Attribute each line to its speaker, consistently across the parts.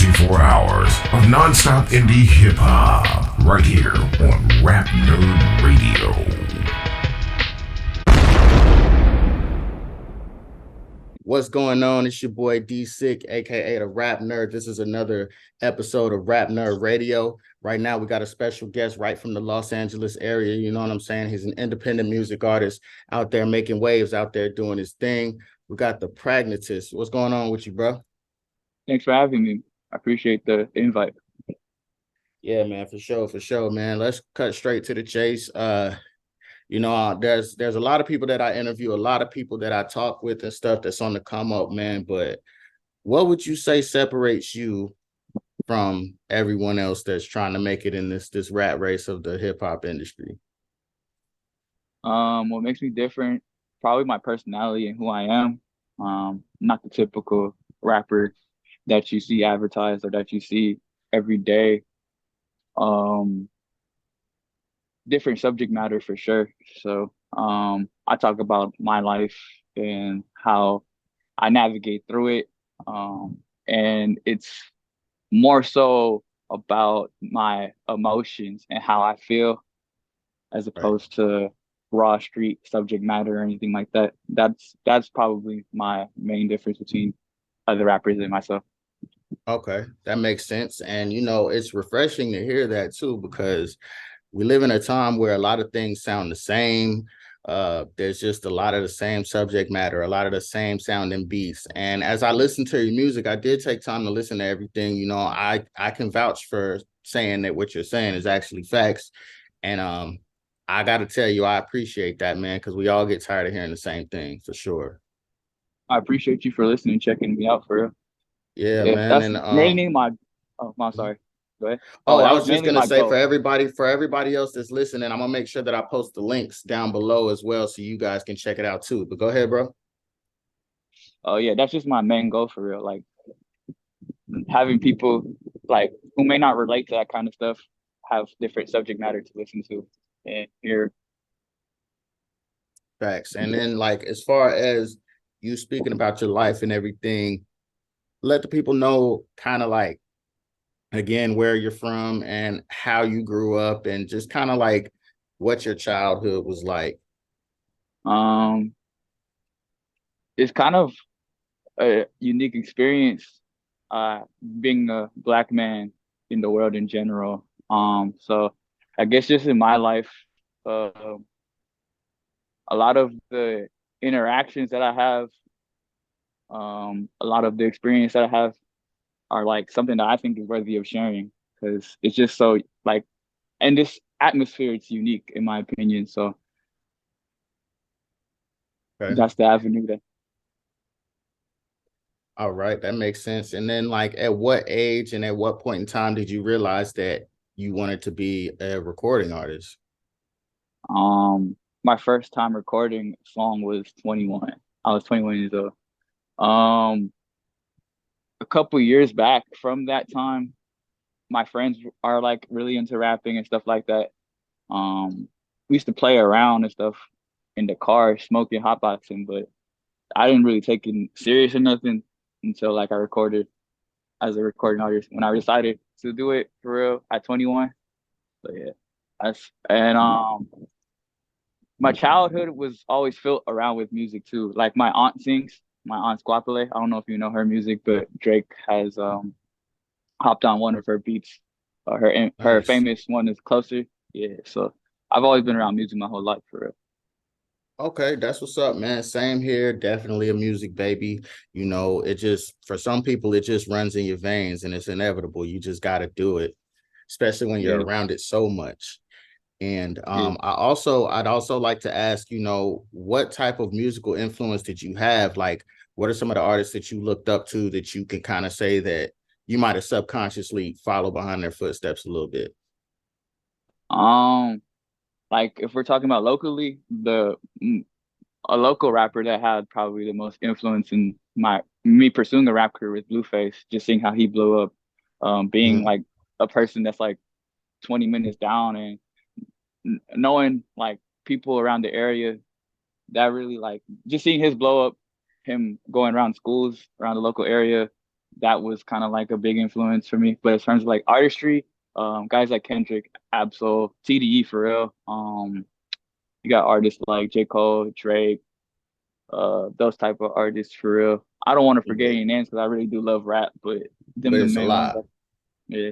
Speaker 1: 24 hours of nonstop indie hip hop right here on Rap Nerd Radio.
Speaker 2: What's going on? It's your boy D Sick, aka the Rap Nerd. This is another episode of Rap Nerd Radio. Right now, we got a special guest right from the Los Angeles area. You know what I'm saying? He's an independent music artist out there making waves, out there doing his thing. We got the Pragmatist. What's going on with you, bro?
Speaker 3: Thanks for having me. I appreciate the invite.
Speaker 2: Yeah, man, for sure, man. Let's cut straight to the chase. There's a lot of people that I interview, a lot of people that I talk with and stuff that's on the come up, man. But what would you say separates you from everyone else that's trying to make it in this rat race of the hip hop industry?
Speaker 3: What makes me different, probably my personality and who I am. Not the typical rapper that you see advertised or that you see every day. Um, Different subject matter for sure. So, I talk about my life and how I navigate through it. And it's more so about my emotions and how I feel as
Speaker 2: Right.
Speaker 3: opposed to raw street subject matter or anything like that. That's probably my main difference between other rappers and myself.
Speaker 2: Okay, that makes sense. And it's refreshing to hear that too, because we live in a time where a lot of things sound the same. There's just a lot of the same subject matter, a lot of the same sounding beats. And as I listen to your music, I did take time to listen to everything. I can vouch for saying that what you're saying is actually facts. And I got to tell you, I appreciate that, man, because we all get tired of hearing the same thing for sure.
Speaker 3: I appreciate you for listening, checking me out for real.
Speaker 2: Yeah,
Speaker 3: Yeah,
Speaker 2: man.
Speaker 3: that's
Speaker 2: And
Speaker 3: mainly my. Oh, I'm sorry. Go ahead. Oh,
Speaker 2: oh,
Speaker 3: that
Speaker 2: I
Speaker 3: was
Speaker 2: was just
Speaker 3: mainly
Speaker 2: gonna
Speaker 3: my
Speaker 2: say
Speaker 3: goal.
Speaker 2: for everybody else that's listening, I'm gonna make sure that I post the links down below as well, so you guys can check it out too. But go ahead, bro.
Speaker 3: Oh yeah, that's just my main goal for real. Like having people like who may not relate to that kind of stuff have different subject matter to listen to and hear.
Speaker 2: Facts. And then, like, as far as you speaking about your life and everything, let the people know kind of like again where you're from and how you grew up, and just kind of like what your childhood was like.
Speaker 3: Um, it's kind of a unique experience, being a black man in the world in general. So I guess just in my life, uh, a lot of the interactions that I have, a lot of the experience that I have are like something that I think is worthy of sharing because it's just so like, and this atmosphere, it's unique in my opinion. So
Speaker 2: Okay.
Speaker 3: that's the avenue that.
Speaker 2: All right, that makes sense. And then, like, at what age and at what point in time did you realize that you wanted to be a recording artist?
Speaker 3: My first time recording a song was 21. I was 21 years old. Um, a couple years back from that time, my friends are like really into rapping and stuff like that. We used to play around and stuff in the car, smoking, hotboxing, but I didn't really take it serious or nothing until like I recorded as a recording artist when I decided to do it for real at 21. So yeah, that's and my childhood was always filled around with music too. Like my aunt sings, my aunt Squapale. I don't know if you know her music, but Drake has hopped on one of her beats. Her
Speaker 2: Nice.
Speaker 3: famous one is Closer. Yeah, so I've always been around music my whole life for real.
Speaker 2: Okay, that's what's up, man. Same here. Definitely a music baby. It just, for some people, it just runs in your veins and it's inevitable. You just got to do it, especially when you're
Speaker 3: Yeah,
Speaker 2: around it so much. And
Speaker 3: yeah.
Speaker 2: I'd also like to ask, what type of musical influence did you have? Like, what are some of the artists that you looked up to that you can kind of say that you might have subconsciously followed behind their footsteps a little bit?
Speaker 3: Um, like if we're talking about locally, the a local rapper that had probably the most influence in my me pursuing a rap career with Blueface, just seeing how he blew up, being
Speaker 2: Mhm.
Speaker 3: like a person that's like 20 minutes down and knowing like people around the area that really like just seeing his blow up, him going around schools around the local area. that was kind of like a big influence for me. But in terms of like artistry, guys like Kendrick, Absol, TDE for real. You got artists like J. Cole, Drake, those type of artists for real. I don't want to forget
Speaker 2: Yeah,
Speaker 3: any names because I really do love rap, but them
Speaker 2: but
Speaker 3: the
Speaker 2: it's a
Speaker 3: main ones.
Speaker 2: lot.
Speaker 3: Yeah.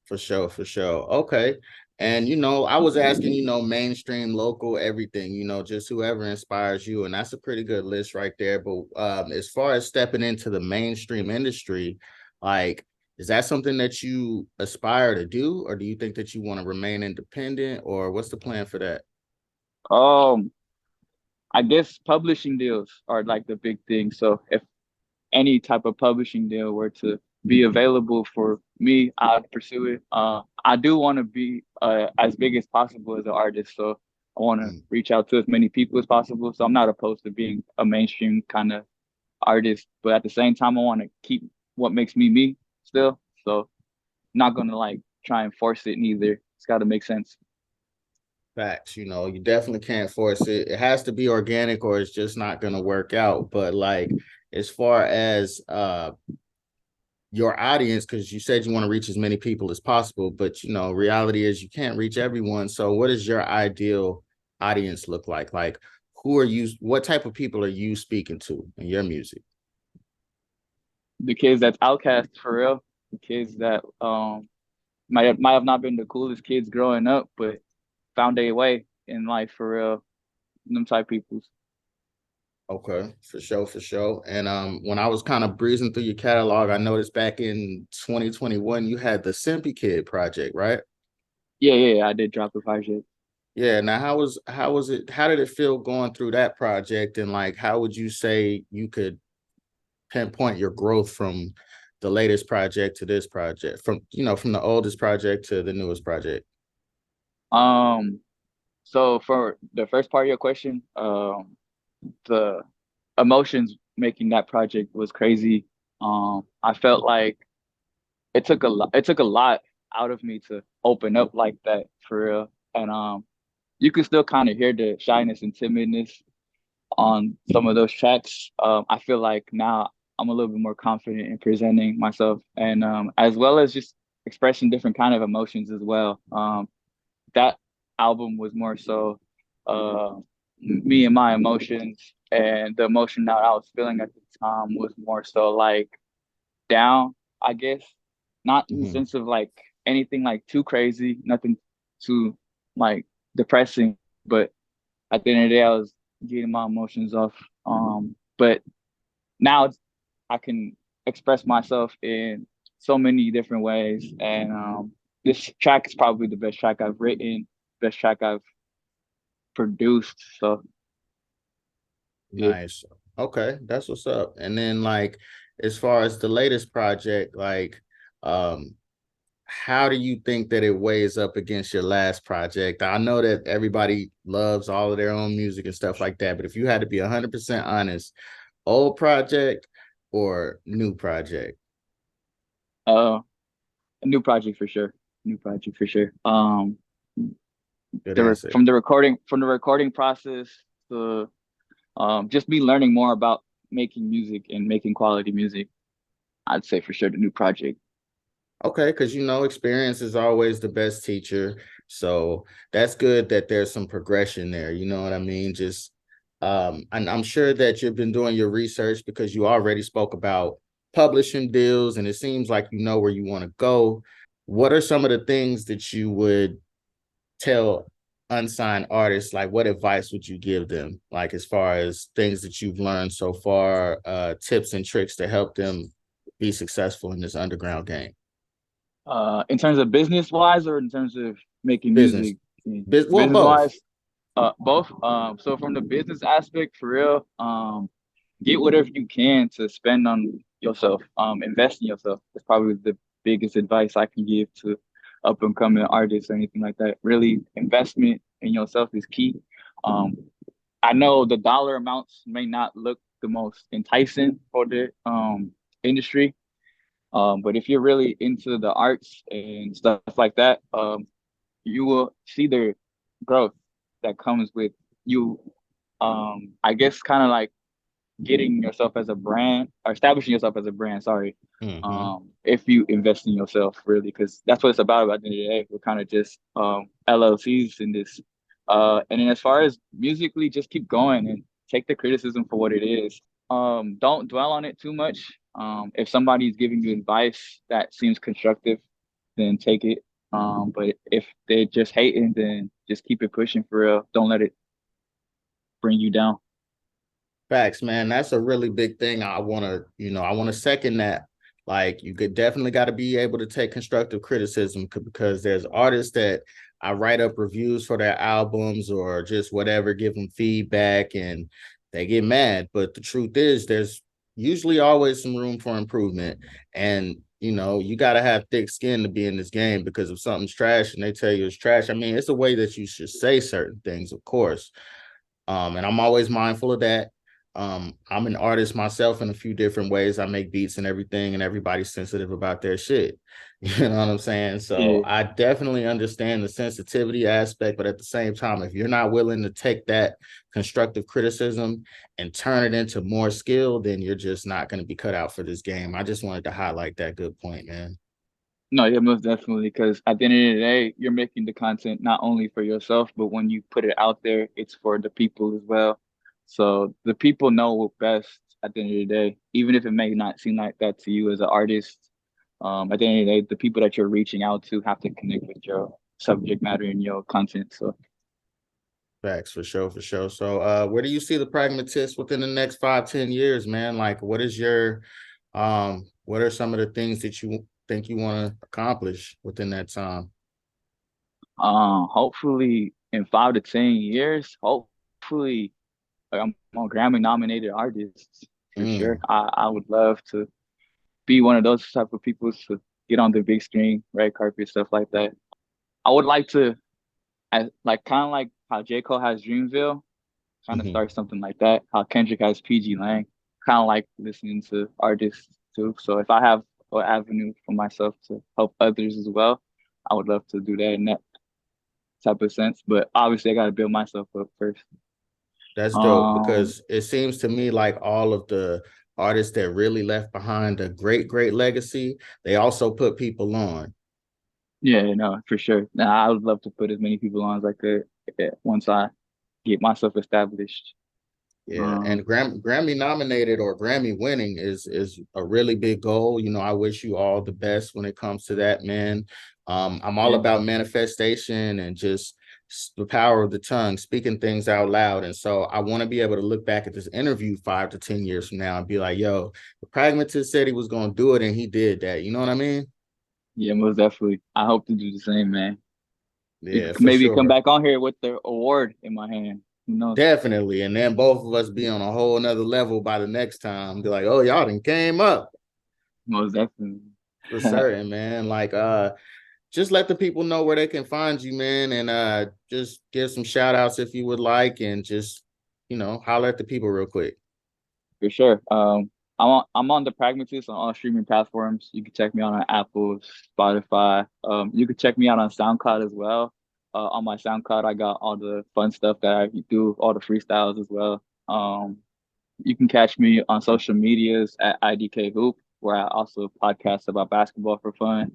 Speaker 2: For sure, for sure. Okay. And I was asking, mainstream, local, everything, just whoever inspires you. And that's a pretty good list right there. But as far as stepping into the mainstream industry, like, is that something that you aspire to do, or do you think that you want to remain independent, or what's the plan for that?
Speaker 3: Um, I guess publishing deals are like the big thing. So if any type of publishing deal were to be available for me, I'd pursue it. I do want to be as big as possible as an artist, so I want to
Speaker 2: Mm,
Speaker 3: reach out to as many people as possible. So I'm not opposed to being a mainstream kind of artist, but at the same time, I want to keep what makes me me still. So not gonna like try and force it neither. It's got to make sense.
Speaker 2: facts, you definitely can't force it. It has to be organic, or it's just not going to work out. But like, as far as your audience, because you said you want to reach as many people as possible, but reality is you can't reach everyone. So what does your ideal audience look like? Like, what type of people are you speaking to in your music?
Speaker 3: The kids that's outcast for real, the kids that might have not been the coolest kids growing up, but found their way in life for real. Them type peoples.
Speaker 2: Okay, for sure, for sure. And when I was kind of breezing through your catalog, I noticed back in 2021 you had the Simpy Kid project, right?
Speaker 3: Yeah. I did drop a project.
Speaker 2: Yeah. Now, how was it? How did it feel going through that project? And like, how would you say you could pinpoint your growth from the latest project to this project, from the oldest project to the newest project?
Speaker 3: Um, so for the first part of your question, the emotions making that project was crazy. I felt like it took a lot out of me to open up like that for real. And you can still kind of hear the shyness and timidness on some of those tracks. I feel like now I'm a little bit more confident in presenting myself and as well as just expressing different kind of emotions as well. That album was more so me and my emotions, and the emotion that I was feeling at the time was more so like down, I guess. Not in the
Speaker 2: Mhm.
Speaker 3: sense of like anything like too crazy, nothing too like depressing, but at the end of the day, I was getting my emotions off. But now I can express myself in so many different ways, and this track is probably the best track I've written, best track I've produced. So yeah.
Speaker 2: Nice. Okay, that's what's up. And then like, as far as the latest project, like, um how do you think that it weighs up against your last project? I know that everybody loves all of their own music and stuff like that, but if you had to be 100% honest, old project or new project?
Speaker 3: Uh, a new project for sure. New project for sure.
Speaker 2: Good answer.
Speaker 3: From the recording process to just me learning more about making music and making quality music. I'd say for sure the new project.
Speaker 2: Okay, because experience is always the best teacher. So that's good that there's some progression there. You know what I mean? Just and I'm sure that you've been doing your research because you already spoke about publishing deals, and it seems like you know where you want to go. What are some of the things that you would tell unsigned artists? Like, what advice would you give them? Like, as far as things that you've learned so far, tips and tricks to help them be successful in this underground game.
Speaker 3: In terms of business wise or in terms of making
Speaker 2: Business.
Speaker 3: music?
Speaker 2: Well,
Speaker 3: Business
Speaker 2: both.
Speaker 3: wise, both. So from the business aspect, for real, get whatever you can to spend on yourself. Invest in yourself. That's probably the biggest advice I can give to up and coming artists or anything like that. Really, investment in yourself is key. Um, I know the dollar amounts may not look the most enticing for the industry, but if you're really into the arts and stuff like that, you will see the growth that comes with you. I guess kind of like getting yourself as a brand or establishing yourself as a brand. Sorry,
Speaker 2: Hmm.
Speaker 3: if you invest in yourself really, because that's what it's about. At the end of the day, we're kind of just LLCs in this. And then as far as musically, just keep going and take the criticism for what it is. Don't dwell on it too much. If somebody's giving you advice that seems constructive, then take it. But if they're just hating, then just keep it pushing for real. Don't let it bring you down.
Speaker 2: Facts, man. That's a really big thing. I want to second that. Like, you could definitely got to be able to take constructive criticism because there's artists that I write up reviews for their albums or just whatever, give them feedback and they get mad. But the truth is, there's usually always some room for improvement. And, you got to have thick skin to be in this game because if something's trash and they tell you it's trash, I mean, it's a way that you should say certain things, of course. And I'm always mindful of that. I'm an artist myself in a few different ways. I make beats and everything, and everybody's sensitive about their shit. You know what I'm saying? So
Speaker 3: Yeah.
Speaker 2: I definitely understand the sensitivity aspect, but at the same time, if you're not willing to take that constructive criticism and turn it into more skill, then you're just not going to be cut out for this game. I just wanted to highlight that good point, man.
Speaker 3: No, yeah, most definitely. Because at the end of the day, you're making the content not only for yourself, but when you put it out there, it's for the people as well. So the people know best at the end of the day, even if it may not seem like that to you as an artist. At the end of the day, the people that you're reaching out to have to connect with your subject matter and your content. So
Speaker 2: Facts, for sure, for sure. So where do you see the pragmatist within the next 5, 10 years, man? Like what are some of the things that you think you want to accomplish within that time?
Speaker 3: hopefully in 5 to 10 years, hopefully like, I'm a Grammy nominated artist for sure.
Speaker 2: Mm,
Speaker 3: I would love to be one of those type of people to get on the big screen, red carpet, stuff like that. I would like to, like kind of like how J. Cole has Dreamville, kind of
Speaker 2: hmm.
Speaker 3: start something like that. How Kendrick has PG Lang, kind of like listening to artists too. So if I have an avenue for myself to help others as well, I would love to do that in that type of sense. But obviously, I got to build myself up first.
Speaker 2: That's dope
Speaker 3: Um,
Speaker 2: because it seems to me like all of the artists that really left behind a great, great legacy, they also put people on.
Speaker 3: yeah, no, for sure. Now, I would love to put as many people on as I could once I get myself established.
Speaker 2: Yeah, and
Speaker 3: Um,
Speaker 2: Grammy nominated or Grammy winning is a really big goal. I wish you all the best when it comes to that, man. I'm all
Speaker 3: yeah,
Speaker 2: about manifestation and just the power of the tongue, speaking things out loud. And so I want to be able to look back at this interview 5 to 10 years from now and be like, yo, the pragmatist said he was going to do it and he did that. You know what I mean?
Speaker 3: yeah, most definitely. I hope to do the same, man. You
Speaker 2: Yeah,
Speaker 3: could
Speaker 2: for
Speaker 3: maybe come
Speaker 2: sure.
Speaker 3: back on here with the award in my hand. Who knows?
Speaker 2: Definitely. And then both of us be on a whole nother level by the next time. Be like, oh, y'all done came up.
Speaker 3: Most definitely.
Speaker 2: For certain, man. Like just let the people know where they can find you, man, and just give some shout outs if you would like and just holler at the people real quick.
Speaker 3: For sure. I'm on the Pragmatist on all streaming platforms. You can check me out on Apple, Spotify. You can check me out on SoundCloud as well. On my SoundCloud, I got all the fun stuff that I do, all the freestyles as well. You can catch me on social medias at IDK Hoop, where I also podcast about basketball for fun.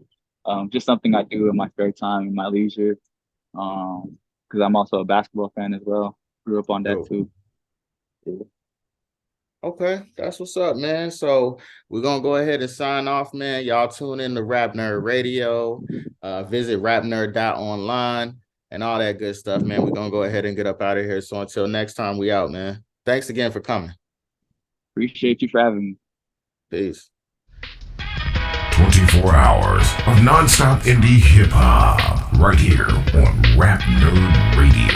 Speaker 3: Just something I do in my spare time, in my leisure. Because I'm also a basketball fan as well. Grew up on that
Speaker 2: Dope.
Speaker 3: too. Yeah.
Speaker 2: Okay, that's what's up, man. So we're gonna go ahead and sign off, man. Y'all tune in to Rap Nerd Radio. Visit rapnerd.online and all that good stuff, man. We're gonna go ahead and get up out of here. So until next time, we out, man. Thanks again for coming.
Speaker 3: Appreciate you for having me.
Speaker 2: Peace.
Speaker 1: 24 hours of nonstop indie hip hop right here on Rap Nerd Radio.